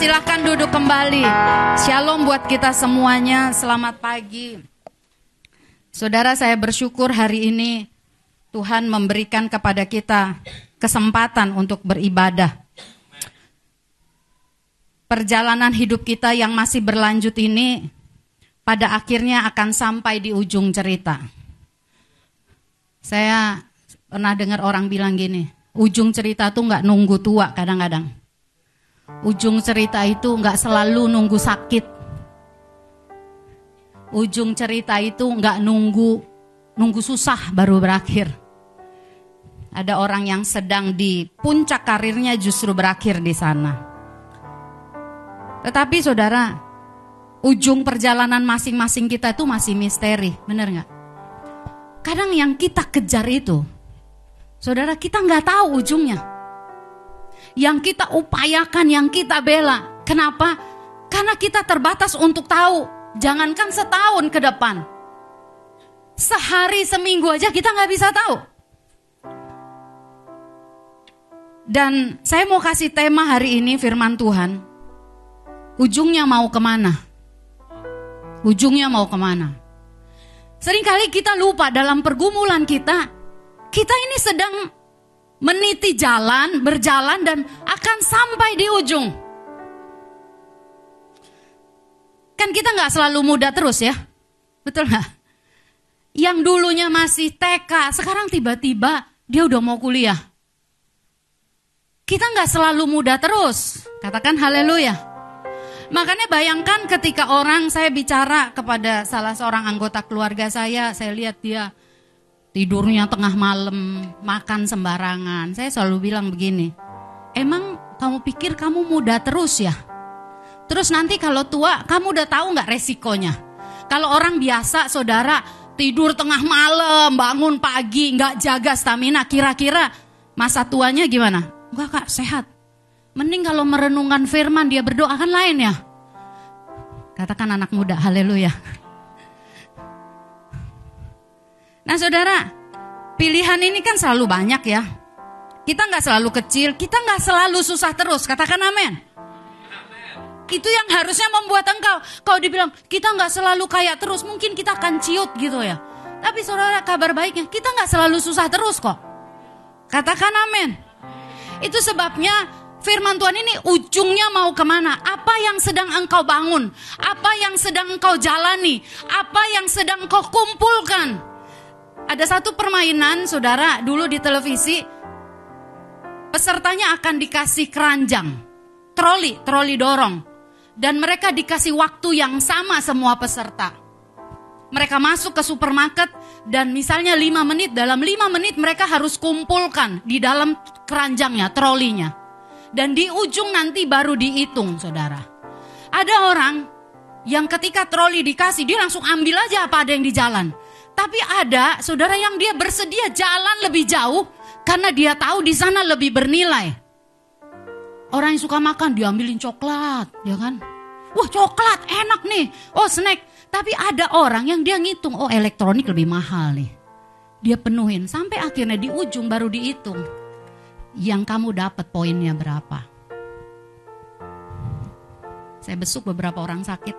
Silakan duduk kembali. Shalom buat kita semuanya. Selamat pagi. Saudara, saya bersyukur hari ini Tuhan memberikan kepada kita kesempatan untuk beribadah. Perjalanan hidup kita yang masih berlanjut ini pada akhirnya akan sampai di ujung cerita. Saya pernah dengar orang bilang gini, ujung cerita tuh gak nunggu tua kadang-kadang. Ujung cerita itu gak selalu nunggu sakit. Ujung cerita itu gak nunggu susah baru berakhir. Ada orang yang sedang di puncak karirnya justru berakhir di sana. Tetapi saudara, ujung perjalanan masing-masing kita itu masih misteri, benar gak? Kadang yang kita kejar itu, saudara, kita gak tahu ujungnya. Yang kita upayakan, yang kita bela. Kenapa? Karena kita terbatas untuk tahu. Jangankan setahun ke depan. Sehari, seminggu aja kita gak bisa tahu. Dan saya mau kasih tema hari ini firman Tuhan. Ujungnya mau kemana? Ujungnya mau kemana? Seringkali kita lupa dalam pergumulan kita ini sedang meniti jalan, berjalan dan akan sampai di ujung. Kan kita gak selalu muda terus ya, betul gak? Yang dulunya masih TK, sekarang tiba-tiba dia udah mau kuliah. Kita gak selalu muda terus, katakan haleluya. Makanya bayangkan ketika saya bicara kepada salah seorang anggota keluarga saya lihat dia tidurnya tengah malam, makan sembarangan. Saya selalu bilang begini, emang kamu pikir kamu muda terus ya? Terus nanti kalau tua, kamu udah tahu gak resikonya? Kalau orang biasa, saudara, tidur tengah malam, bangun pagi, gak jaga stamina, kira-kira masa tuanya gimana? Enggak kak, sehat. Mending kalau merenungkan firman, dia berdoa kan lain ya? Katakan anak muda, haleluya. Nah saudara, pilihan ini kan selalu banyak ya. Kita gak selalu kecil, kita gak selalu susah terus, katakan amin. Itu yang harusnya membuat engkau, kalau dibilang kita gak selalu kaya terus, mungkin kita akan ciut gitu ya. Tapi saudara, kabar baiknya, kita gak selalu susah terus kok. Katakan amin. Itu sebabnya firman Tuhan ini ujungnya mau kemana? Apa yang sedang engkau bangun? Apa yang sedang engkau jalani? Apa yang sedang engkau kumpulkan? Ada satu permainan, saudara, dulu di televisi, pesertanya akan dikasih keranjang, troli dorong. Dan mereka dikasih waktu yang sama semua peserta. Mereka masuk ke supermarket dan misalnya 5 menit, dalam 5 menit mereka harus kumpulkan di dalam keranjangnya, trolinya. Dan di ujung nanti baru dihitung, saudara. Ada orang yang ketika troli dikasih, dia langsung ambil aja apa ada yang di jalan. Tapi ada saudara yang dia bersedia jalan lebih jauh karena dia tahu di sana lebih bernilai. Orang yang suka makan diambilin coklat, ya kan? Wah, coklat enak nih. Oh, snack. Tapi ada orang yang dia ngitung, oh elektronik lebih mahal nih. Dia penuhin sampai akhirnya di ujung baru dihitung. Yang kamu dapat poinnya berapa? Saya besuk beberapa orang sakit.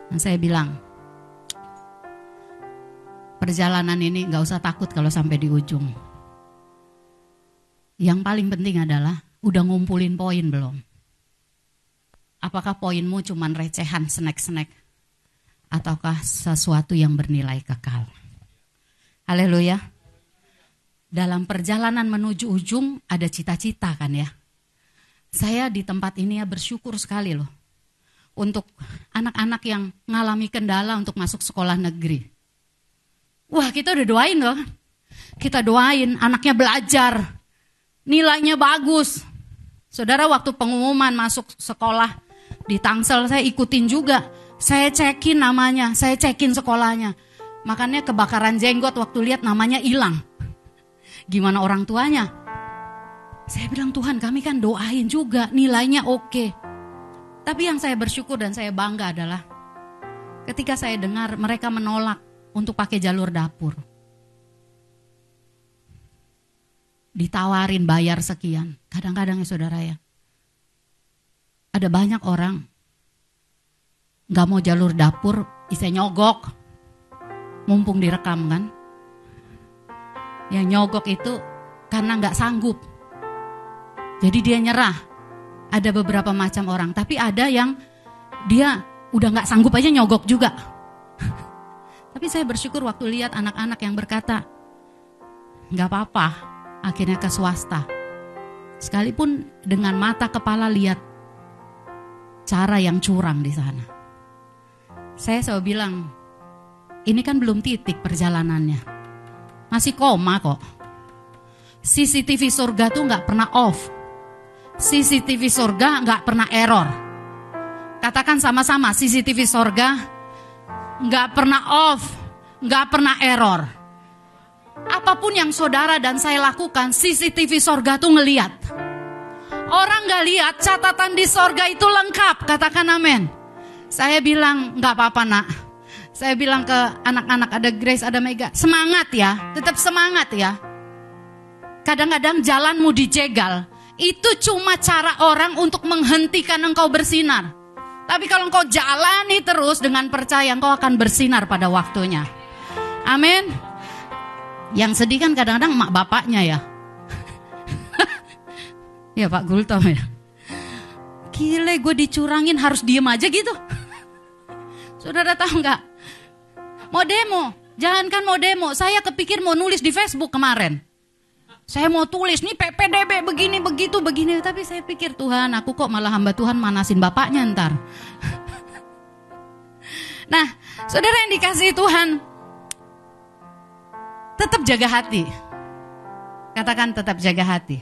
Dan saya bilang, perjalanan ini gak usah takut kalau sampai di ujung. Yang paling penting adalah udah ngumpulin poin belum? Apakah poinmu cuman recehan, snack-snack? Ataukah sesuatu yang bernilai kekal? Haleluya. Dalam perjalanan menuju ujung ada cita-cita kan ya. Saya di tempat ini ya bersyukur sekali loh. Untuk anak-anak yang ngalami kendala untuk masuk sekolah negeri. Wah, kita udah doain loh. Kita doain anaknya belajar. Nilainya bagus. Saudara, waktu pengumuman masuk sekolah di Tangsel, saya ikutin juga. Saya cekin namanya, saya cekin sekolahnya. Makanya kebakaran jenggot waktu lihat namanya hilang. Gimana orang tuanya? Saya bilang, Tuhan, kami kan doain juga, nilainya oke. Tapi yang saya bersyukur dan saya bangga adalah ketika saya dengar mereka menolak untuk pakai jalur dapur. Ditawarin bayar sekian. Kadang-kadang ya saudara ya, Ada banyak orang gak mau jalur dapur, bisa nyogok. Mumpung direkam kan. Yang nyogok itu karena gak sanggup. Jadi dia nyerah. Ada beberapa macam orang. Tapi ada yang dia udah gak sanggup aja nyogok juga. Tapi saya bersyukur waktu lihat anak-anak yang berkata, gak apa-apa, akhirnya ke swasta. Sekalipun dengan mata kepala lihat cara yang curang di sana. Saya selalu bilang, ini kan belum titik perjalanannya. Masih koma kok. CCTV surga tuh gak pernah off. CCTV surga gak pernah error. Katakan sama-sama, CCTV surga gak pernah off, gak pernah error. Apapun yang saudara dan saya lakukan, CCTV surga tuh ngeliat. Orang gak lihat, catatan di sorga itu lengkap. Katakan amin. Saya bilang, gak apa-apa nak. Saya bilang ke anak-anak, ada Grace, ada Mega, semangat ya, tetap semangat ya. Kadang-kadang jalanmu dijegal, itu cuma cara orang untuk menghentikan engkau bersinar. Tapi kalau engkau jalani terus dengan percaya, engkau akan bersinar pada waktunya. Amin. Yang sedih kan kadang-kadang emak bapaknya ya. Ya Pak Gultom ya. Gile, gue dicurangin harus diem aja gitu. Saudara tahu nggak? Mau demo, jangankan mau demo. Saya kepikir mau nulis di Facebook kemarin. Saya mau tulis nih PPDB begini begitu begini. Tapi saya pikir Tuhan, aku kok malah hamba Tuhan manasin bapaknya ntar. Nah, saudara yang dikasihi Tuhan, tetap jaga hati. Katakan tetap jaga hati.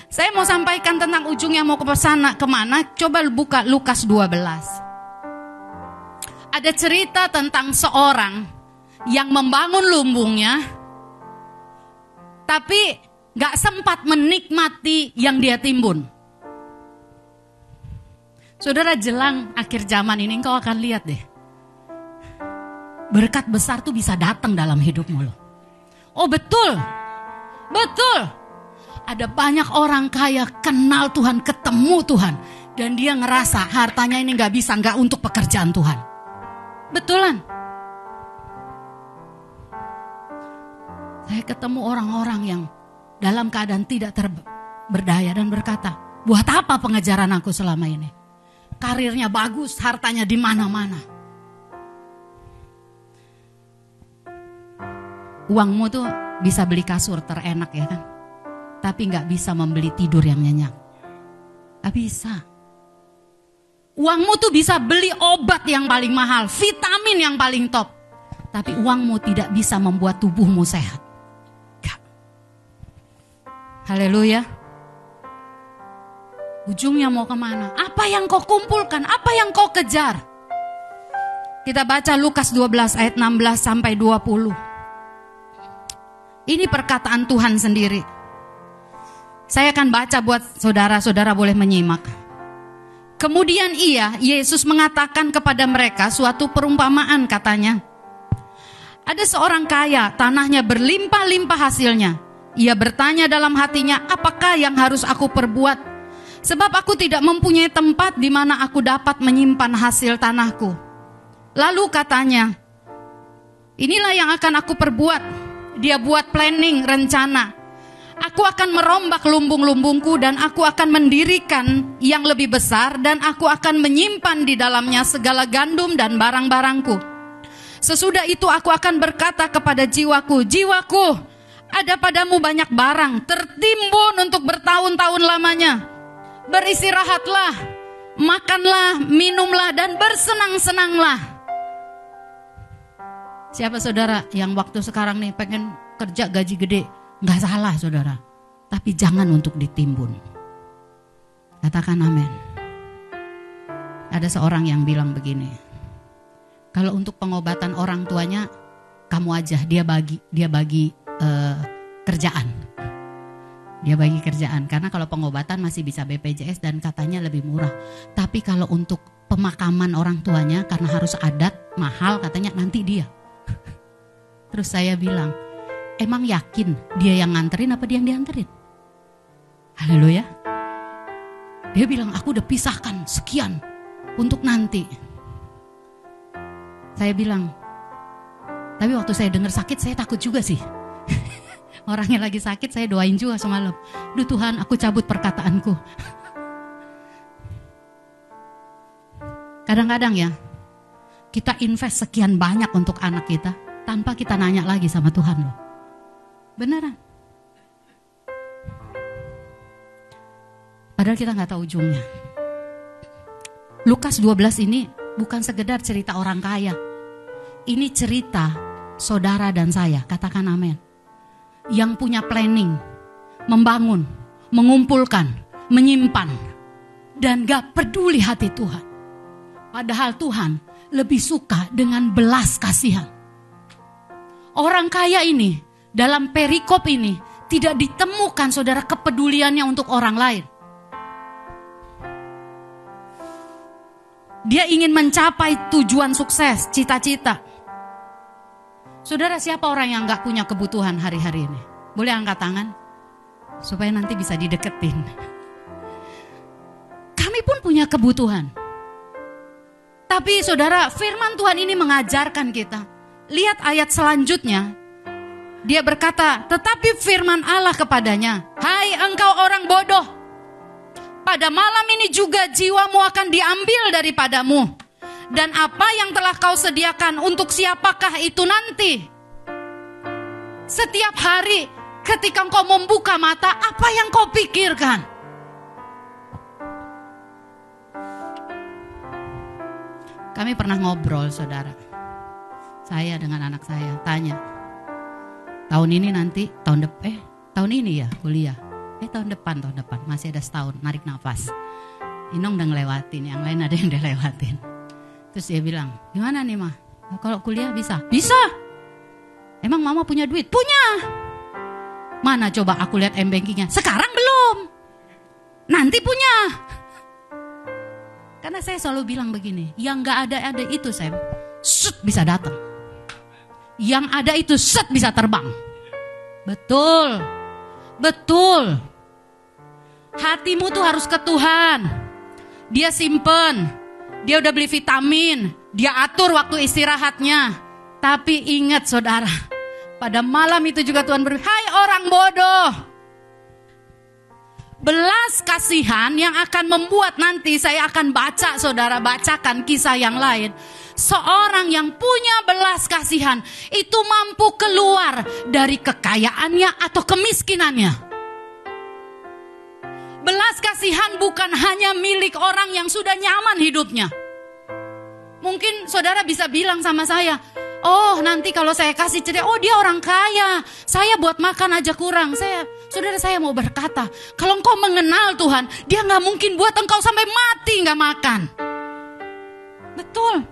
Saya mau sampaikan tentang ujungnya mau ke sana kemana. Coba buka Lukas 12. Ada cerita tentang seorang yang membangun lumbungnya, tapi gak sempat menikmati yang dia timbun. Saudara, jelang akhir zaman ini engkau akan lihat deh. Berkat besar tuh bisa datang dalam hidupmu loh. Oh betul, betul. Ada banyak orang kaya kenal Tuhan, ketemu Tuhan. Dan dia ngerasa hartanya ini gak bisa, gak untuk pekerjaan Tuhan. Betulan. Saya ketemu orang-orang yang dalam keadaan tidak berdaya dan berkata, buat apa pengejaran aku selama ini? Karirnya bagus, hartanya di mana-mana. Uangmu tuh bisa beli kasur terenak ya kan? Tapi gak bisa membeli tidur yang nyenyak. Gak bisa. Uangmu tuh bisa beli obat yang paling mahal, vitamin yang paling top. Tapi uangmu tidak bisa membuat tubuhmu sehat. Gak. Haleluya. Ujungnya mau kemana? Apa yang kau kumpulkan? Apa yang kau kejar? Kita baca Lukas 12 ayat 16 sampai 20. Ini perkataan Tuhan sendiri. Saya akan baca buat saudara-saudara boleh menyimak. Kemudian Yesus mengatakan kepada mereka suatu perumpamaan katanya. Ada seorang kaya, tanahnya berlimpah-limpah hasilnya. Ia bertanya dalam hatinya, apakah yang harus aku perbuat? Sebab aku tidak mempunyai tempat di mana aku dapat menyimpan hasil tanahku. Lalu katanya, inilah yang akan aku perbuat. Dia buat planning, rencana. Aku akan merombak lumbung-lumbungku dan aku akan mendirikan yang lebih besar dan aku akan menyimpan di dalamnya segala gandum dan barang-barangku. Sesudah itu aku akan berkata kepada jiwaku, jiwaku, ada padamu banyak barang tertimbun untuk bertahun-tahun lamanya. Beristirahatlah, makanlah, minumlah dan bersenang-senanglah. Siapa saudara yang waktu sekarang nih pengen kerja gaji gede? Gak salah saudara, tapi jangan untuk ditimbun. Katakan amin. Ada seorang yang bilang begini, kalau untuk pengobatan orang tuanya kamu aja, dia bagi kerjaan. Dia bagi kerjaan, karena kalau pengobatan masih bisa BPJS dan katanya lebih murah. Tapi kalau untuk pemakaman orang tuanya karena harus adat, mahal katanya nanti dia. Terus saya bilang, emang yakin dia yang nganterin apa dia yang dianterin? Haleluya. Dia bilang, aku udah pisahkan sekian untuk nanti. Saya bilang, tapi waktu saya dengar sakit, saya takut juga sih. Orangnya lagi sakit, saya doain juga semalam. Duh Tuhan, aku cabut perkataanku. Kadang-kadang ya, kita invest sekian banyak untuk anak kita, tanpa kita nanya lagi sama Tuhan loh. Beneran. Padahal kita gak tahu ujungnya. Lukas 12 ini bukan sekedar cerita orang kaya. Ini cerita saudara dan saya, katakan amin. Yang punya planning, membangun, mengumpulkan, menyimpan, dan gak peduli hati Tuhan. Padahal Tuhan lebih suka dengan belas kasihan. Orang kaya ini, dalam perikop ini, tidak ditemukan saudara kepeduliannya untuk orang lain. Dia ingin mencapai tujuan sukses, cita-cita. Saudara, siapa orang yang gak punya kebutuhan hari-hari ini? Boleh angkat tangan? Supaya nanti bisa dideketin. Kami pun punya kebutuhan. Tapi saudara, firman Tuhan ini mengajarkan kita. Lihat ayat selanjutnya. Dia berkata, tetapi firman Allah kepadanya, hai engkau orang bodoh, pada malam ini juga jiwamu akan diambil daripadamu. Dan apa yang telah kau sediakan, untuk siapakah itu nanti? Setiap hari ketika engkau membuka mata, apa yang kau pikirkan? Kami pernah ngobrol saudara, saya dengan anak saya, tanya, tahun ini nanti, tahun ini ya kuliah, tahun depan, masih ada setahun, narik nafas. Inong udah ngelewatin, yang lain ada yang udah lewatin. Terus dia bilang, gimana nih Ma? Kalau kuliah bisa? Bisa. Emang Mama punya duit? Punya. Mana coba aku lihat m-bankingnya? Sekarang belum. Nanti punya. Karena saya selalu bilang begini, yang gak ada itu Sam, set bisa datang. Yang ada itu set bisa terbang. Betul. Betul. Hatimu tuh harus ke Tuhan. Dia simpen. Dia udah beli vitamin. Dia atur waktu istirahatnya. Tapi ingat saudara, pada malam itu juga Tuhan berfirman, hai orang bodoh. Belas kasihan yang akan membuat nanti saya akan baca saudara, bacakan kisah yang lain. Seorang yang punya belas kasihan itu mampu keluar dari kekayaannya atau kemiskinannya. Belas kasihan bukan hanya milik orang yang sudah nyaman hidupnya. Mungkin saudara bisa bilang sama saya, oh nanti kalau saya kasih cerita, oh dia orang kaya, saya buat makan aja kurang. Saudara, saya mau berkata, kalau engkau mengenal Tuhan, dia gak mungkin buat engkau sampai mati gak makan. Betul.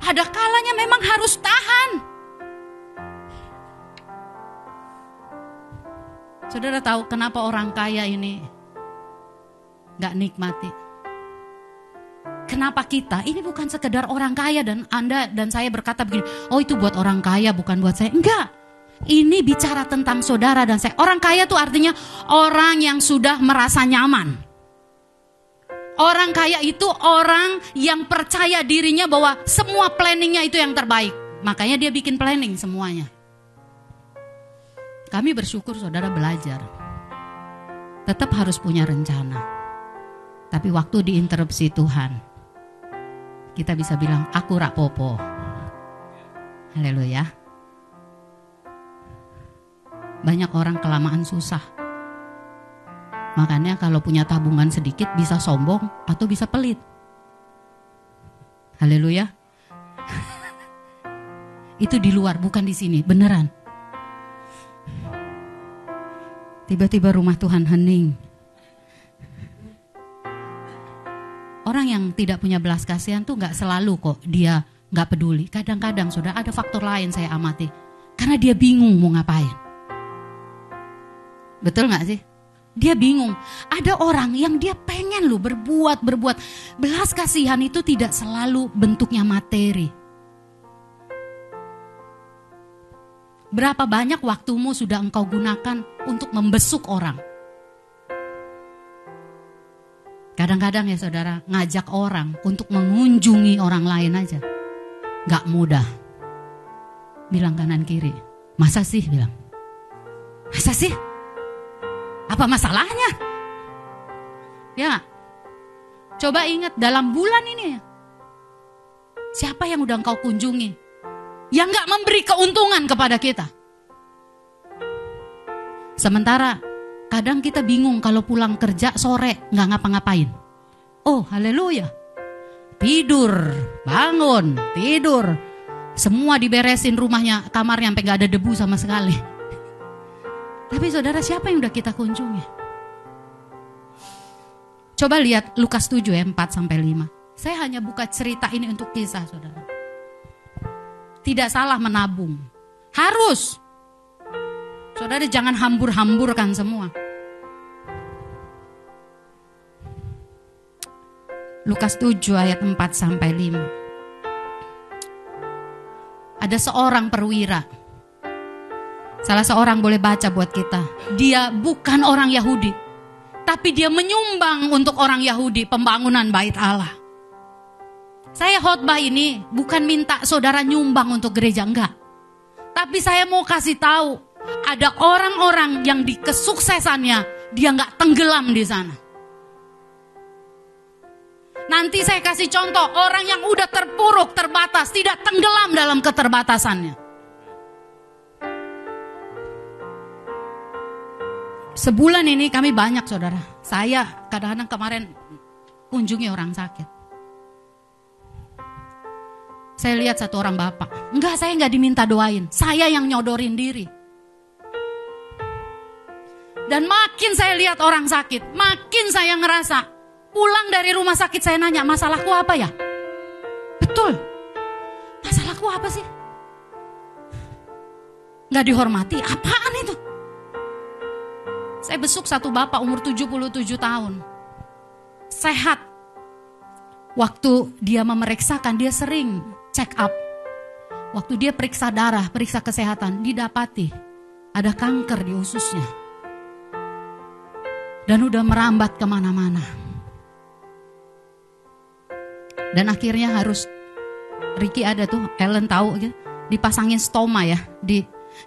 Ada kalanya memang harus tahan. Saudara tahu kenapa orang kaya ini gak nikmati? Kenapa kita? Ini bukan sekedar orang kaya dan Anda dan saya berkata begini, oh itu buat orang kaya bukan buat saya. Enggak. Ini bicara tentang saudara dan saya. Orang kaya itu artinya orang yang sudah merasa nyaman. Orang kaya itu orang yang percaya dirinya bahwa semua planningnya itu yang terbaik. Makanya dia bikin planning semuanya. Kami bersyukur saudara belajar. Tetap harus punya rencana. Tapi waktu diinterupsi Tuhan, kita bisa bilang, aku rak popo. Haleluya. Banyak orang kelamaan susah. Makanya kalau punya tabungan sedikit bisa sombong atau bisa pelit. Haleluya. Itu di luar, bukan di sini, beneran. Tiba-tiba rumah Tuhan hening. Orang yang tidak punya belas kasihan tuh gak selalu kok dia gak peduli. Kadang-kadang sudah ada faktor lain saya amati. Karena dia bingung mau ngapain. Betul gak sih? Dia bingung. Ada orang yang dia pengen loh berbuat. Belas kasihan itu tidak selalu bentuknya materi. Berapa banyak waktumu sudah engkau gunakan untuk membesuk orang? Kadang-kadang ya saudara, ngajak orang untuk mengunjungi orang lain aja gak mudah. Bilang kanan kiri, masa sih bilang. Masa sih? Apa masalahnya? Ya, coba ingat dalam bulan ini ya, siapa yang udah engkau kunjungi yang gak memberi keuntungan kepada kita? Sementara kadang kita bingung kalau pulang kerja sore gak ngapa-ngapain. Oh haleluya, tidur, bangun, tidur, semua diberesin rumahnya, kamarnya sampai gak ada debu sama sekali. Tapi saudara, siapa yang udah kita kunjungi? Coba lihat Lukas 7 ya, 4-5. Saya hanya buka cerita ini untuk kisah saudara. Tidak salah menabung, harus. Saudara jangan hambur-hamburkan semua. Lukas 7 ayat 4-5. Ada seorang perwira. Salah seorang boleh baca buat kita. Dia bukan orang Yahudi, tapi dia menyumbang untuk orang Yahudi pembangunan bait Allah. Saya khotbah ini bukan minta saudara nyumbang untuk gereja, enggak. Tapi saya mau kasih tahu, ada orang-orang yang di kesuksesannya dia enggak tenggelam di sana. Nanti saya kasih contoh orang yang udah terpuruk, terbatas, tidak tenggelam dalam keterbatasannya. Sebulan ini kami banyak saudara. Saya kadang-kadang kemarin kunjungi orang sakit. Saya lihat satu orang bapak. Enggak, saya enggak diminta doain. Saya yang nyodorin diri. Dan makin saya lihat orang sakit, makin saya ngerasa. Pulang dari rumah sakit saya nanya, masalahku apa ya? Betul. Masalahku apa sih? Enggak dihormati, apaan itu? Saya besuk satu bapak umur 77 tahun. Sehat. Waktu dia memeriksakan, dia sering check up. Waktu dia periksa darah, periksa kesehatan, didapati ada kanker di ususnya. Dan udah merambat kemana-mana. Dan akhirnya harus, Ricky ada tuh, Ellen tahu gitu, dipasangin stoma ya,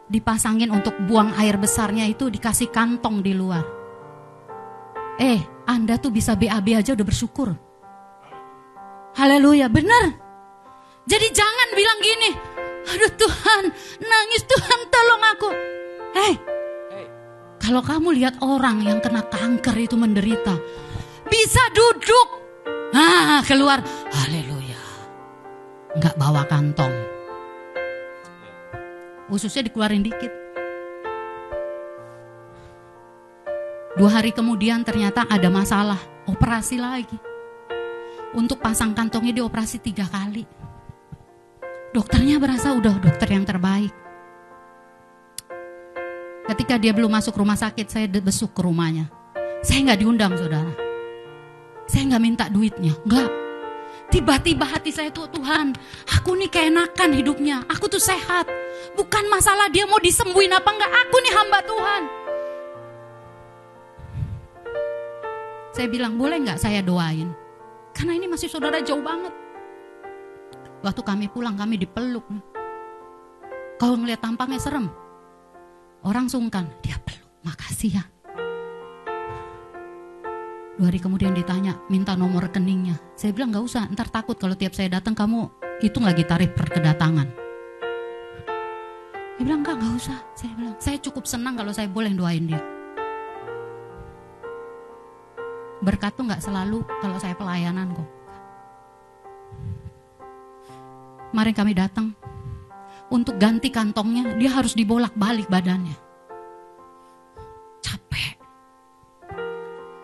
dipasangin untuk buang air besarnya itu, dikasih kantong di luar. Anda tuh bisa BAB aja udah bersyukur. Haleluya, benar. Jadi jangan bilang gini, aduh Tuhan, nangis Tuhan tolong aku. Kalau kamu lihat orang yang kena kanker itu menderita, bisa duduk, keluar, haleluya, nggak bawa kantong. Ususnya dikeluarin dikit. 2 hari kemudian ternyata ada masalah, operasi lagi. Untuk pasang kantongnya dioperasi 3 kali. Dokternya berasa udah dokter yang terbaik. Ketika dia belum masuk rumah sakit, saya besuk ke rumahnya. Saya gak diundang saudara. Saya gak minta duitnya, enggak. Tiba-tiba hati saya tuh, Tuhan, aku nih keenakan hidupnya, aku tuh sehat. Bukan masalah dia mau disembuhin apa enggak, aku nih hamba Tuhan. Saya bilang, boleh enggak saya doain? Karena ini masih saudara jauh banget. Waktu kami pulang, kami dipeluk. Kalau ngeliat tampangnya serem, orang sungkan, dia peluk, makasih ya. 2 hari kemudian ditanya, minta nomor rekeningnya. Saya bilang gak usah, ntar takut kalau tiap saya datang kamu hitung lagi tarif per kedatangan. Dia bilang gak usah. Saya bilang, saya cukup senang kalau saya boleh doain dia. Berkat tuh gak selalu kalau saya pelayanan kok. Kemarin kami datang, untuk ganti kantongnya dia harus dibolak-balik badannya. Capek.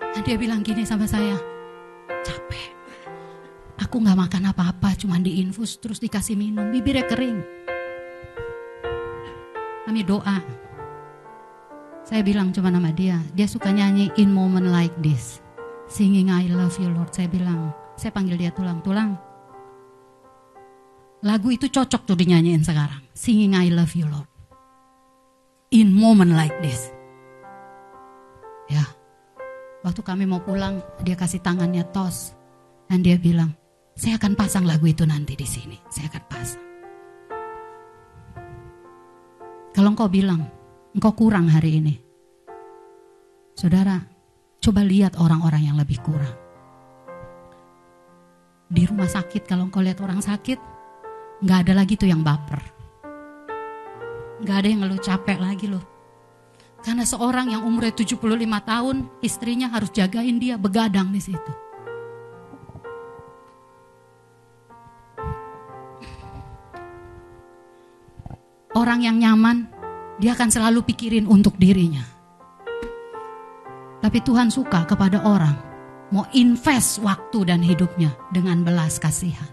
Nah, dia bilang gini sama saya, capek. Aku gak makan apa-apa, cuma diinfus terus dikasih minum, bibirnya kering. Kami doa. Saya bilang cuma nama dia suka nyanyi In Moment Like This, singing I Love You Lord. Saya bilang, saya panggil dia tulang. Lagu itu cocok tuh dinyanyiin sekarang. Singing I Love You Lord. In moment like this. Ya. Waktu kami mau pulang, dia kasih tangannya tos. Dan dia bilang, saya akan pasang lagu itu nanti di sini. Saya akan pasang. Kalau engkau bilang, engkau kurang hari ini. Saudara, coba lihat orang-orang yang lebih kurang. Di rumah sakit, kalau engkau lihat orang sakit, gak ada lagi tuh yang baper. Gak ada yang ngeluh capek lagi loh. Karena seorang yang umurnya 75 tahun, istrinya harus jagain dia, begadang di situ. Orang yang nyaman, dia akan selalu pikirin untuk dirinya. Tapi Tuhan suka kepada orang, mau invest waktu dan hidupnya dengan belas kasihan.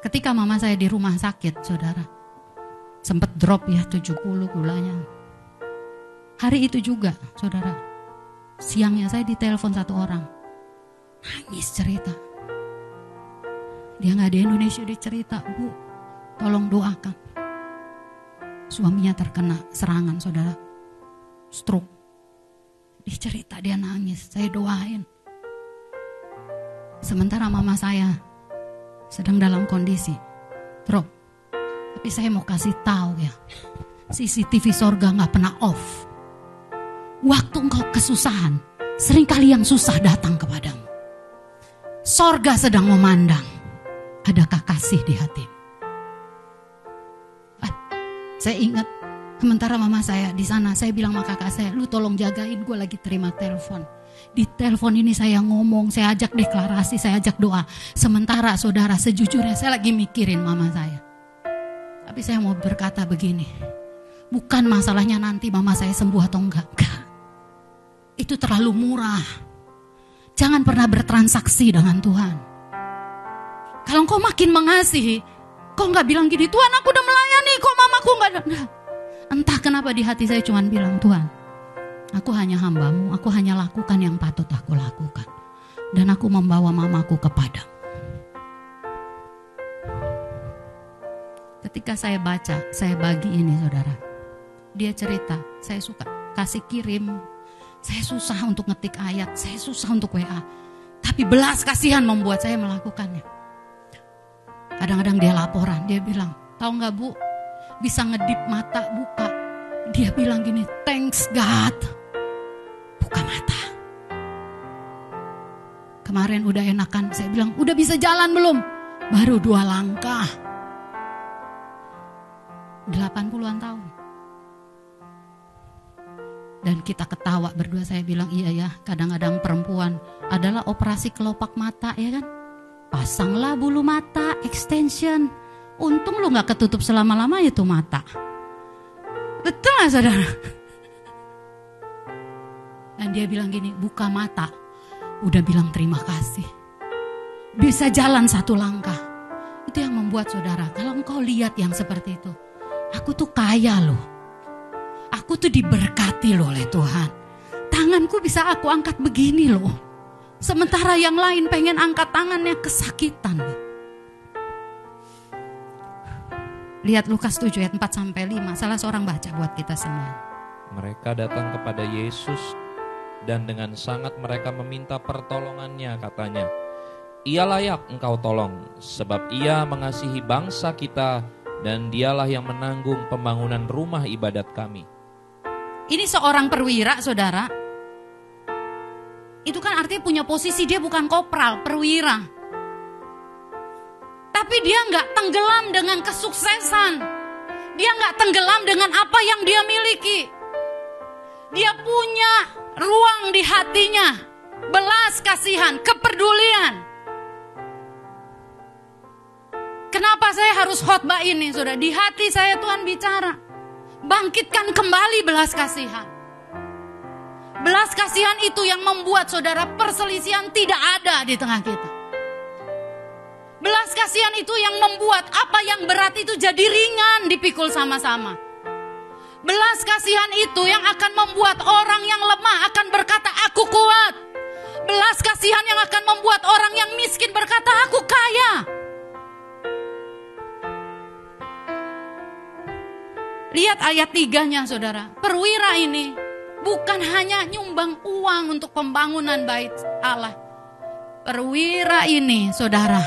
Ketika mama saya di rumah sakit, saudara, sempat drop ya 70 gulanya. Hari itu juga, saudara, siangnya saya ditelepon satu orang, nangis cerita. Dia gak di Indonesia, dia cerita, Bu, tolong doakan. Suaminya terkena serangan, saudara, stroke. Dia cerita, dia nangis, saya doain. Sementara mama saya sedang dalam kondisi drop. Tapi saya mau kasih tahu ya, CCTV sorga gak pernah off. Waktu engkau kesusahan, seringkali yang susah datang kepadamu. Sorga sedang memandang, adakah kasih di hatimu? Saya ingat, sementara mama saya di sana, saya bilang sama kakak saya, lu tolong jagain, gue lagi terima telepon. Di telepon ini saya ngomong, saya ajak deklarasi, saya ajak doa. Sementara saudara, sejujurnya saya lagi mikirin mama saya. Tapi saya mau berkata begini, bukan masalahnya nanti mama saya sembuh atau enggak. Itu terlalu murah. Jangan pernah bertransaksi dengan Tuhan. Kalau engkau makin mengasihi, kau gak bilang gini, Tuhan aku udah melayani, kok mamaku gak ada. Entah kenapa di hati saya cuma bilang, Tuhan, aku hanya hambamu, aku hanya lakukan yang patut aku lakukan. Dan aku membawa mamaku kepadamu. Ketika saya baca, saya bagi ini saudara. Dia cerita, saya suka kasih kirim. Saya susah untuk ngetik ayat, saya susah untuk WA. Tapi belas kasihan membuat saya melakukannya. Kadang-kadang dia laporan, dia bilang, tahu gak Bu, bisa ngedip mata, buka. Dia bilang gini, thanks God, buka mata. Kemarin udah enakan, saya bilang, udah bisa jalan belum? Baru 2 langkah. 80-an tahun. Dan kita ketawa berdua, saya bilang iya ya, kadang-kadang perempuan adalah operasi kelopak mata ya kan. Pasanglah bulu mata, extension. Untung lu gak ketutup selama-lamanya tuh mata. Betul gak saudara? Dan dia bilang gini, buka mata. Udah bilang terima kasih. Bisa jalan 1 langkah. Itu yang membuat saudara, kalau engkau lihat yang seperti itu, aku tuh kaya loh. Aku tuh diberkati loh oleh Tuhan. Tanganku bisa aku angkat begini loh. Sementara yang lain pengen angkat tangannya kesakitan loh. Lihat Lukas 7 ayat 4-5. Salah seorang baca buat kita semua. Mereka datang kepada Yesus dan dengan sangat mereka meminta pertolongannya, katanya, Ia layak engkau tolong, sebab ia mengasihi bangsa kita dan dialah yang menanggung pembangunan rumah ibadat kami. Ini seorang perwira saudara. Itu kan artinya punya posisi, dia bukan kopral, perwira. Tapi dia gak tenggelam dengan kesuksesan. Dia gak tenggelam dengan apa yang dia miliki. Dia punya ruang di hatinya, belas kasihan, kepedulian. Kenapa saya harus khotbah ini saudara? Di hati saya Tuhan bicara, bangkitkan kembali belas kasihan. Belas kasihan itu yang membuat saudara perselisihan tidak ada di tengah kita. Belas kasihan itu yang membuat apa yang berat itu jadi ringan dipikul sama-sama. Belas kasihan itu yang akan membuat orang yang lemah akan berkata aku kuat. Belas kasihan yang akan membuat orang yang miskin berkata aku kaya. Lihat ayat 3-nya saudara. Perwira ini Bukan hanya nyumbang uang untuk pembangunan bait Allah. Perwira ini, saudara,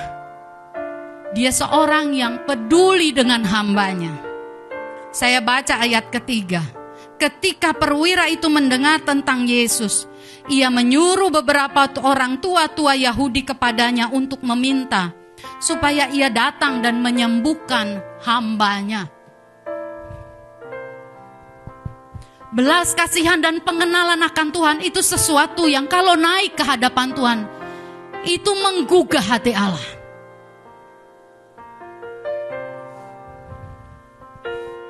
dia seorang yang peduli dengan hambanya. Saya baca ayat ketiga. Ketika perwira itu mendengar tentang Yesus, ia menyuruh beberapa orang tua-tua Yahudi kepadanya untuk meminta supaya ia datang dan menyembuhkan hambanya. Belas kasihan dan pengenalan akan Tuhan itu sesuatu yang kalau naik ke hadapan Tuhan, itu menggugah hati Allah.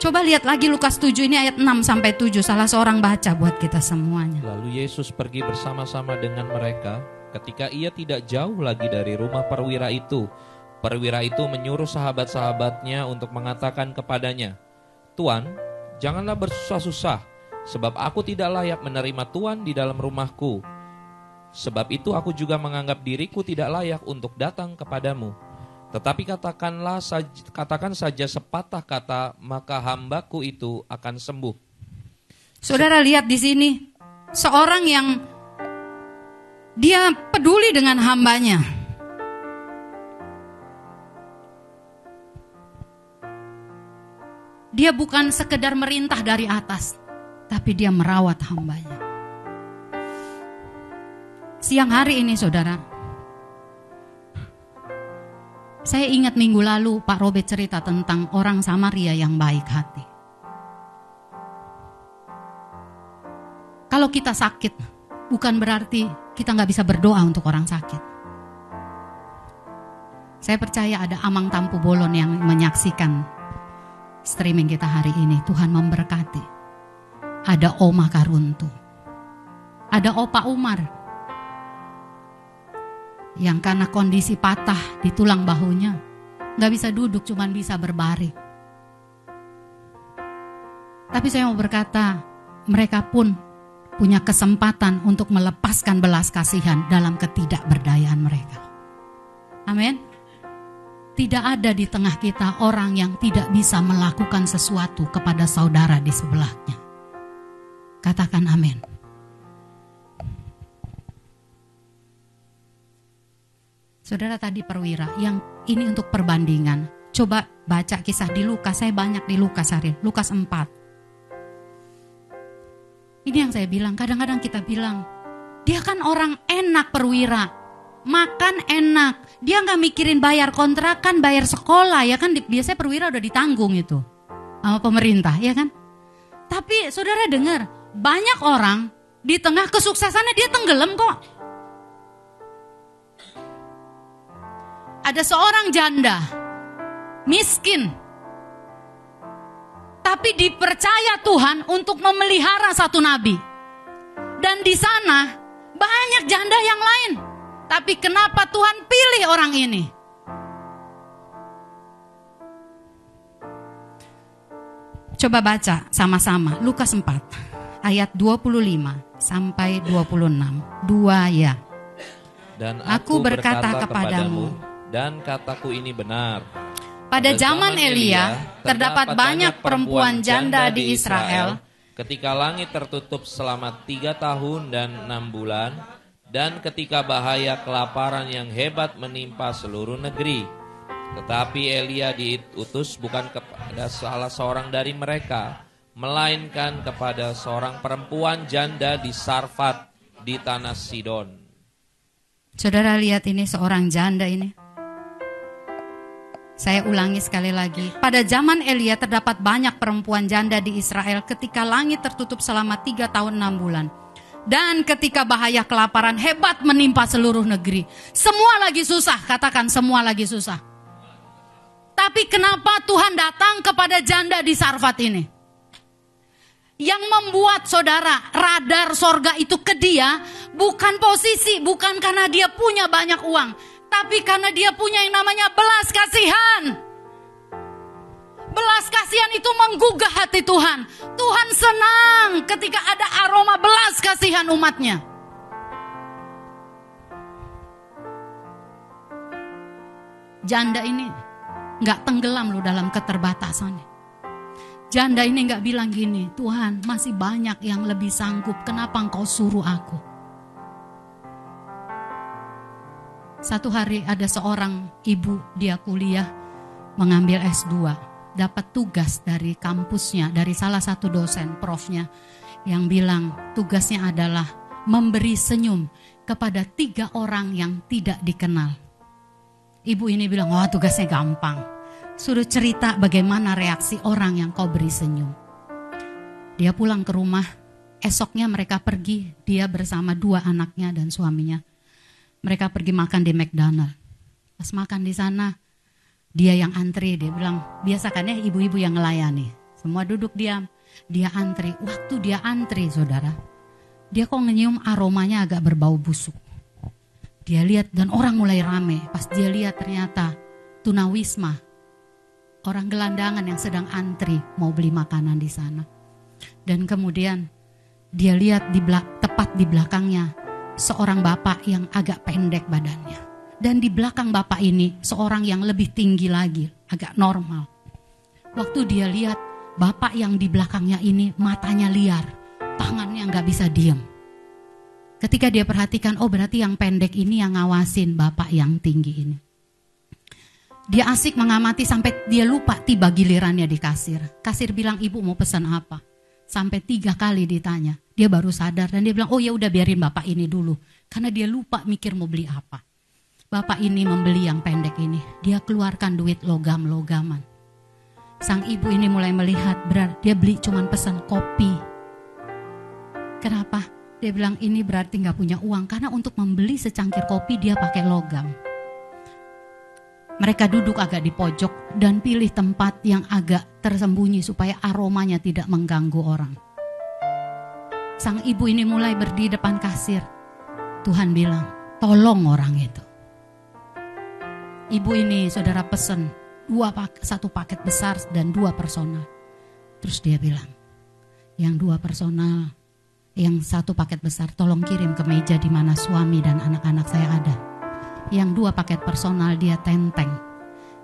Coba lihat lagi Lukas 7 ini ayat 6-7. Salah seorang baca buat kita semuanya. Lalu Yesus pergi bersama-sama dengan mereka. Ketika ia tidak jauh lagi dari rumah perwira itu, perwira itu menyuruh sahabat-sahabatnya untuk mengatakan kepadanya, "Tuan, janganlah bersusah-susah, sebab aku tidak layak menerima Tuan di dalam rumahku. Sebab itu aku juga menganggap diriku tidak layak untuk datang kepadamu. Tetapi katakan saja sepatah kata, maka hambaku itu akan sembuh." Saudara lihat di sini, seorang yang dia peduli dengan hambanya. Dia bukan sekedar merintah dari atas, tapi dia merawat hambanya. Siang hari ini, saudara, saya ingat minggu lalu Pak Robert cerita tentang orang Samaria yang baik hati. Kalau kita sakit, bukan berarti kita gak bisa berdoa untuk orang sakit. Saya percaya ada Amang Tampu Bolon yang menyaksikan streaming kita hari ini. Tuhan memberkati. Ada Oma Karuntu, ada Opa Umar, yang karena kondisi patah di tulang bahunya, gak bisa duduk, cuman bisa berbaring. Tapi saya mau berkata, mereka pun punya kesempatan untuk melepaskan belas kasihan dalam ketidakberdayaan mereka. Amin. Tidak ada di tengah kita orang yang tidak bisa melakukan sesuatu kepada saudara di sebelahnya. Katakan amin. Saudara tadi perwira, yang ini untuk perbandingan. Coba baca kisah di Lukas, saya banyak di Lukas hari, Lukas 4. Ini yang saya bilang, kadang-kadang kita bilang, dia kan orang enak perwira, makan enak, dia gak mikirin bayar kontrakan, bayar sekolah, ya kan biasanya perwira udah ditanggung itu sama pemerintah, ya kan. Tapi saudara dengar, banyak orang di tengah kesuksesannya dia tenggelam kok. Ada seorang janda, miskin, tapi dipercaya Tuhan untuk memelihara satu nabi. Dan di sana banyak janda yang lain. Tapi kenapa Tuhan pilih orang ini? Coba baca sama-sama Lukas 4 ayat 25 sampai 26. 2 ya. Dan aku berkata kepadamu, dan kataku ini benar. Pada zaman Elia, terdapat banyak perempuan janda di Israel. Ketika langit tertutup selama 3 tahun dan 6 bulan, dan ketika bahaya kelaparan yang hebat menimpa seluruh negeri. Tetapi Elia diutus bukan kepada salah seorang dari mereka, melainkan kepada seorang perempuan janda di Sarfat di tanah Sidon. Saudara lihat ini seorang janda ini. Saya ulangi sekali lagi. Pada zaman Elia terdapat banyak perempuan janda di Israel ketika langit tertutup selama 3 tahun 6 bulan. Dan ketika bahaya kelaparan hebat menimpa seluruh negeri. Semua lagi susah, katakan semua lagi susah. Tapi kenapa Tuhan datang kepada janda di Sarfat ini? Yang membuat saudara radar sorga itu ke dia bukan posisi, bukan karena dia punya banyak uang, tapi karena dia punya yang namanya belas kasihan. Belas kasihan itu menggugah hati Tuhan. Tuhan senang ketika ada aroma belas kasihan umatnya. Janda ini gak tenggelam loh dalam keterbatasannya. Janda ini gak bilang gini, Tuhan masih banyak yang lebih sanggup, kenapa engkau suruh aku? Satu hari ada seorang ibu, dia kuliah mengambil S2. Dapat tugas dari kampusnya, dari salah satu dosen, profnya, yang bilang tugasnya adalah memberi senyum kepada 3 orang yang tidak dikenal. Ibu ini bilang, wah tugasnya gampang. Suruh cerita bagaimana reaksi orang yang kau beri senyum. Dia pulang ke rumah, esoknya mereka pergi, dia bersama 2 anaknya dan suaminya. Mereka pergi makan di McDonald. Pas makan di sana, dia yang antri, dia bilang, biasa kan ya ibu-ibu yang ngelayani. Semua duduk diam, dia antri. Waktu dia antri, saudara, dia kok nyium aromanya agak berbau busuk. Dia lihat dan orang mulai rame. Pas dia lihat ternyata tunawisma, orang gelandangan yang sedang antri mau beli makanan di sana. Dan kemudian dia lihat tepat di belakangnya seorang bapak yang agak pendek badannya. Dan di belakang bapak ini seorang yang lebih tinggi lagi, agak normal. Waktu dia lihat bapak yang di belakangnya ini matanya liar, tangannya gak bisa diem. Ketika dia perhatikan, oh berarti yang pendek ini yang ngawasin bapak yang tinggi ini. Dia asik mengamati sampai dia lupa tiba gilirannya di kasir. Kasir bilang, ibu mau pesan apa? Sampai 3 kali ditanya. Dia baru sadar dan dia bilang, oh ya udah biarin bapak ini dulu. Karena dia lupa mikir mau beli apa. Bapak ini membeli yang pendek ini. Dia keluarkan duit logam-logaman. Sang ibu ini mulai melihat, berarti dia beli cuman pesan kopi. Kenapa? Dia bilang ini berarti gak punya uang. Karena untuk membeli secangkir kopi dia pakai logam. Mereka duduk agak di pojok dan pilih tempat yang agak tersembunyi supaya aromanya tidak mengganggu orang. Sang ibu ini mulai berdiri depan kasir. Tuhan bilang, tolong orang itu. Ibu ini saudara pesen 1 paket besar dan 2 personal. Terus dia bilang, yang 2 personal, yang 1 paket besar tolong kirim ke meja di mana suami dan anak-anak saya ada. Yang 2 paket personal dia tenteng.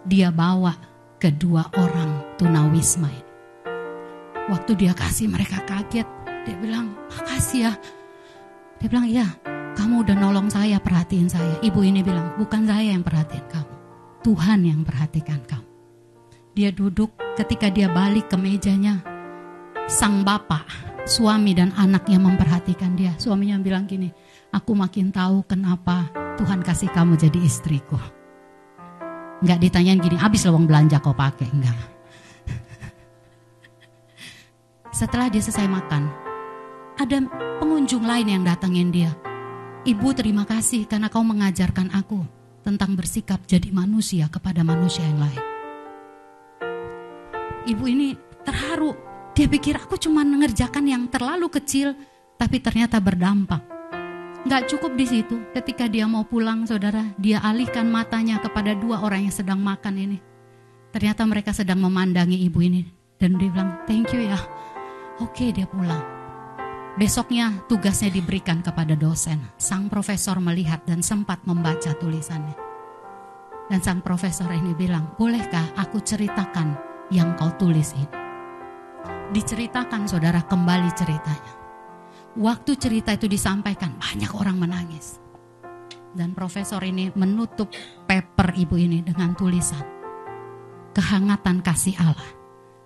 Dia bawa ke 2 orang tunawisma ini. Waktu dia kasih mereka kaget. Dia bilang, makasih ya. Dia bilang, iya kamu udah nolong saya, perhatiin saya. Ibu ini bilang, bukan saya yang perhatiin kamu. Tuhan yang perhatikan kamu. Dia duduk, ketika dia balik ke mejanya, sang bapak, suami dan anaknya memperhatikan dia. Suaminya bilang gini, aku makin tahu kenapa Tuhan kasih kamu jadi istriku. Enggak ditanyain gini, habis lo uang belanja kau pakai, enggak. Setelah dia selesai makan, ada pengunjung lain yang datangin dia. Ibu terima kasih karena kau mengajarkan aku tentang bersikap jadi manusia kepada manusia yang lain. Ibu ini terharu, dia pikir aku cuma mengerjakan yang terlalu kecil, tapi ternyata berdampak. Gak cukup di situ, ketika dia mau pulang saudara, dia alihkan matanya kepada 2 orang yang sedang makan ini. Ternyata mereka sedang memandangi ibu ini. Dan dia bilang, thank you ya. Oke, dia pulang. Besoknya tugasnya diberikan kepada dosen. Sang profesor melihat dan sempat membaca tulisannya. Dan sang profesor ini bilang, bolehkah aku ceritakan yang kau tulis ini? Diceritakan saudara, kembali ceritanya. Waktu cerita itu disampaikan, banyak orang menangis. Dan profesor ini menutup paper ibu ini dengan tulisan, kehangatan kasih Allah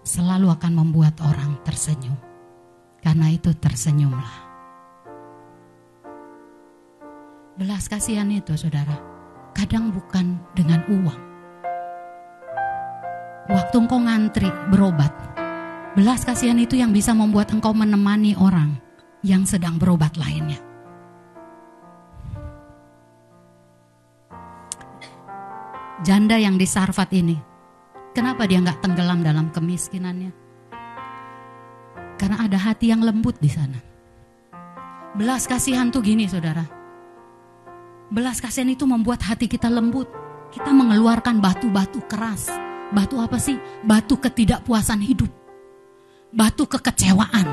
selalu akan membuat orang tersenyum. Karena itu tersenyumlah. Belas kasihan itu saudara, kadang bukan dengan uang. Waktu engkau ngantri berobat, belas kasihan itu yang bisa membuat engkau menemani orang yang sedang berobat lainnya. Janda yang di Sarfat ini, kenapa dia gak tenggelam dalam kemiskinannya? Karena ada hati yang lembut di sana. Belas kasihan tuh gini saudara, belas kasihan itu membuat hati kita lembut. Kita mengeluarkan batu-batu keras. Batu apa sih? Batu ketidakpuasan hidup, batu kekecewaan,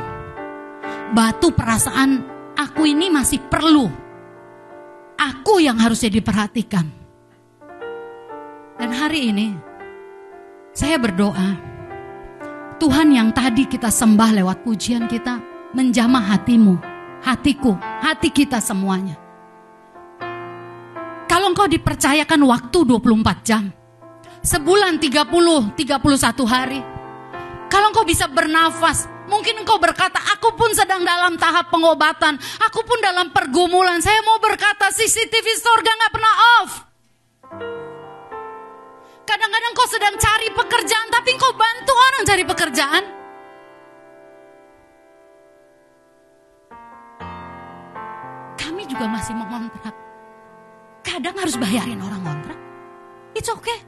batu perasaan aku ini masih perlu, aku yang harusnya diperhatikan. Dan hari ini saya berdoa, Tuhan yang tadi kita sembah lewat pujian kita menjamah hatimu, hatiku, hati kita semuanya. Kalau engkau dipercayakan waktu 24 jam, sebulan 31 hari, kalau engkau bisa bernafas, mungkin engkau berkata, aku pun sedang dalam tahap pengobatan, aku pun dalam pergumulan. Saya mau berkata, CCTV surga gak pernah off. Kadang-kadang kau sedang cari pekerjaan, tapi kau bantu orang cari pekerjaan. Kami juga masih mengontrak. Kadang harus bayarin orang kontrak. It's okay.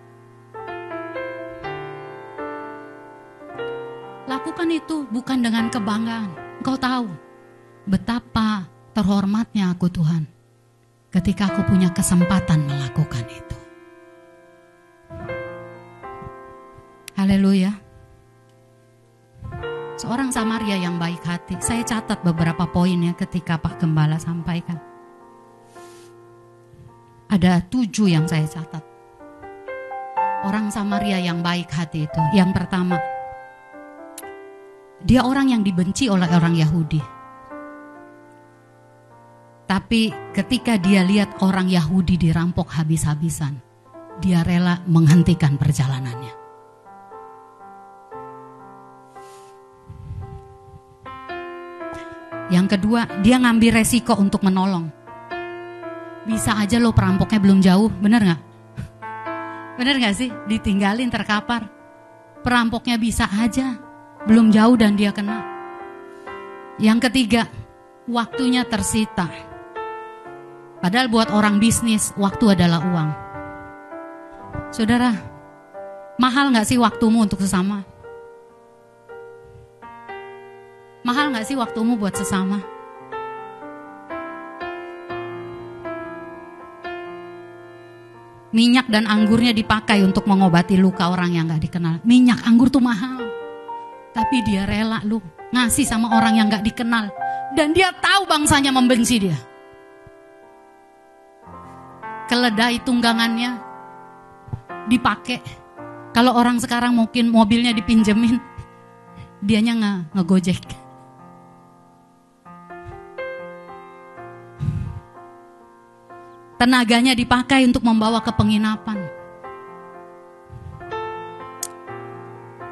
Lakukan itu bukan dengan kebanggaan. Engkau tahu betapa terhormatnya aku Tuhan ketika aku punya kesempatan melakukan itu. Haleluya. Seorang Samaria yang baik hati. Saya catat beberapa poinnya ketika Pak Gembala sampaikan. Ada 7 yang saya catat. Orang Samaria yang baik hati itu. Yang pertama, dia orang yang dibenci oleh orang Yahudi. Tapi ketika dia lihat orang Yahudi dirampok habis-habisan, dia rela menghentikan perjalanannya. Yang kedua, dia ngambil resiko untuk menolong. Bisa aja lo perampoknya belum jauh, bener gak? Bener gak sih? Ditinggalin terkapar. Perampoknya bisa aja belum jauh dan dia kena. Yang ketiga, waktunya tersita. Padahal buat orang bisnis, waktu adalah uang. Saudara, mahal gak sih waktumu untuk sesama? Mahal gak sih waktumu buat sesama? Minyak dan anggurnya dipakai untuk mengobati luka orang yang gak dikenal. Minyak anggur tuh mahal. Tapi dia rela lu ngasih sama orang yang gak dikenal. Dan dia tahu bangsanya membenci dia. Keledai tunggangannya dipakai. Kalau orang sekarang mungkin mobilnya dipinjemin, dianya ngegojek. Tenaganya dipakai untuk membawa ke penginapan.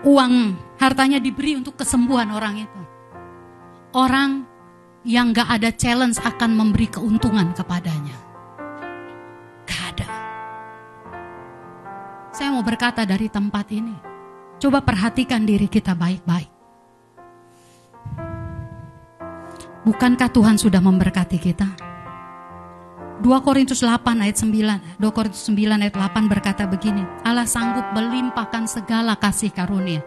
Uang, hartanya diberi untuk kesembuhan orang itu. Orang yang gak ada challenge akan memberi keuntungan kepadanya. Gak ada. Saya mau berkata dari tempat ini, coba perhatikan diri kita baik-baik. Bukankah Tuhan sudah memberkati kita? 2 Korintus 8 ayat 9, 2 Korintus 9 ayat 8 berkata begini, Allah sanggup melimpahkan segala kasih karunia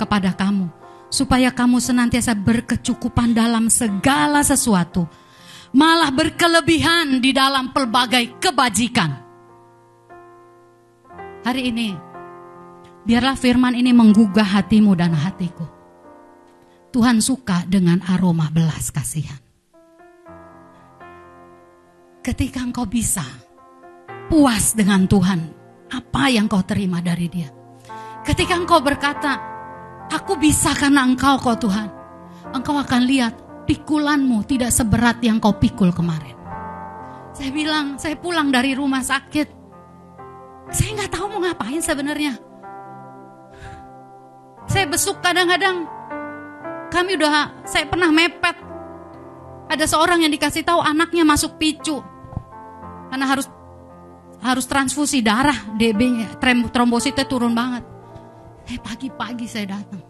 kepada kamu, supaya kamu senantiasa berkecukupan dalam segala sesuatu, malah berkelebihan di dalam pelbagai kebajikan. Hari ini, biarlah firman ini menggugah hatimu dan hatiku. Tuhan suka dengan aroma belas kasihan. Ketika engkau bisa puas dengan Tuhan, apa yang kau terima dari Dia. Ketika engkau berkata, aku bisa karena engkau kau Tuhan. Engkau akan lihat pikulanmu tidak seberat yang kau pikul kemarin. Saya bilang, saya pulang dari rumah sakit. Saya gak tahu mau ngapain sebenarnya. Saya besuk kadang-kadang. Saya pernah mepet. Ada seorang yang dikasih tahu anaknya masuk picu. Karena harus transfusi darah, DB-nya, trombositnya turun banget. Pagi-pagi saya datang.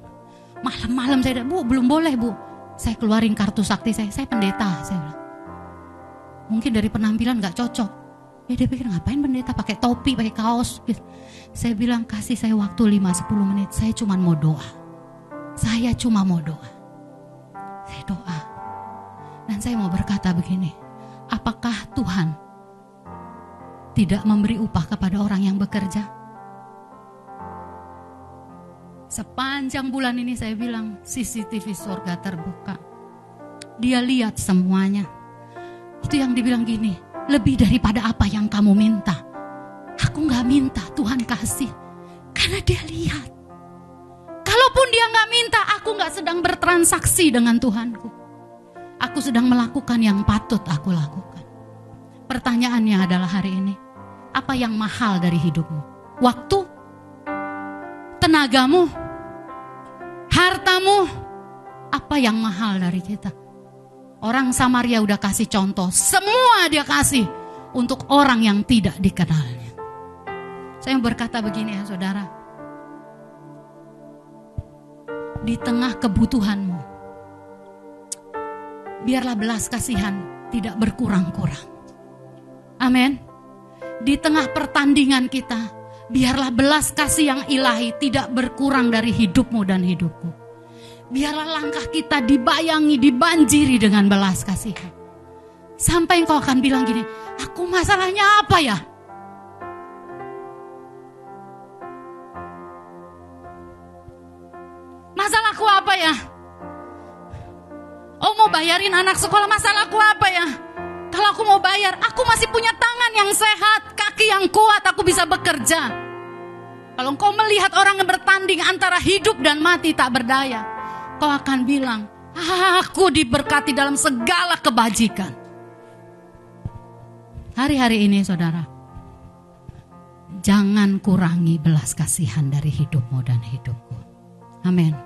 Malam-malam saya datang, Bu, belum boleh, Bu. Saya keluarin kartu sakti saya pendeta, saya bilang. Mungkin dari penampilan gak cocok. Ya dia pikir ngapain pendeta pakai topi, pakai kaos. Saya bilang kasih saya waktu 5-10 menit, saya cuma mau doa. Saya cuma mau doa. Saya doa. Dan saya mau berkata begini, apakah Tuhan tidak memberi upah kepada orang yang bekerja? Sepanjang bulan ini saya bilang CCTV surga terbuka. Dia lihat semuanya. Itu yang dibilang gini, lebih daripada apa yang kamu minta. Aku gak minta, Tuhan kasih. Karena dia lihat. Kalaupun dia gak minta aku gak sedang bertransaksi dengan Tuhanku. Aku sedang melakukan yang patut aku lakukan. Pertanyaannya adalah hari ini, apa yang mahal dari hidupmu? Waktu? Tenagamu? Hartamu? Apa yang mahal dari kita? Orang Samaria udah kasih contoh, semua dia kasih untuk orang yang tidak dikenalnya. Saya berkata begini ya saudara, di tengah kebutuhanmu, biarlah belas kasihan tidak berkurang-kurang. Amin. Di tengah pertandingan kita, biarlah belas kasih yang ilahi tidak berkurang dari hidupmu dan hidupku. Biarlah langkah kita dibayangi, dibanjiri dengan belas kasihan. Sampai engkau akan bilang gini, aku masalahnya apa ya? Masalahku apa ya? Oh, mau bayarin anak sekolah, masalahku apa ya? Kalau aku mau bayar, aku masih punya tangan yang sehat, kaki yang kuat, aku bisa bekerja. Kalau engkau melihat orang yang bertanding antara hidup dan mati tak berdaya, kau akan bilang, aku diberkati dalam segala kebajikan. Hari-hari ini saudara, jangan kurangi belas kasihan dari hidupmu dan hidupku. Amin.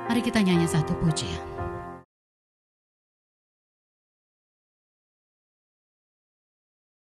Mari kita nyanyi satu pujian.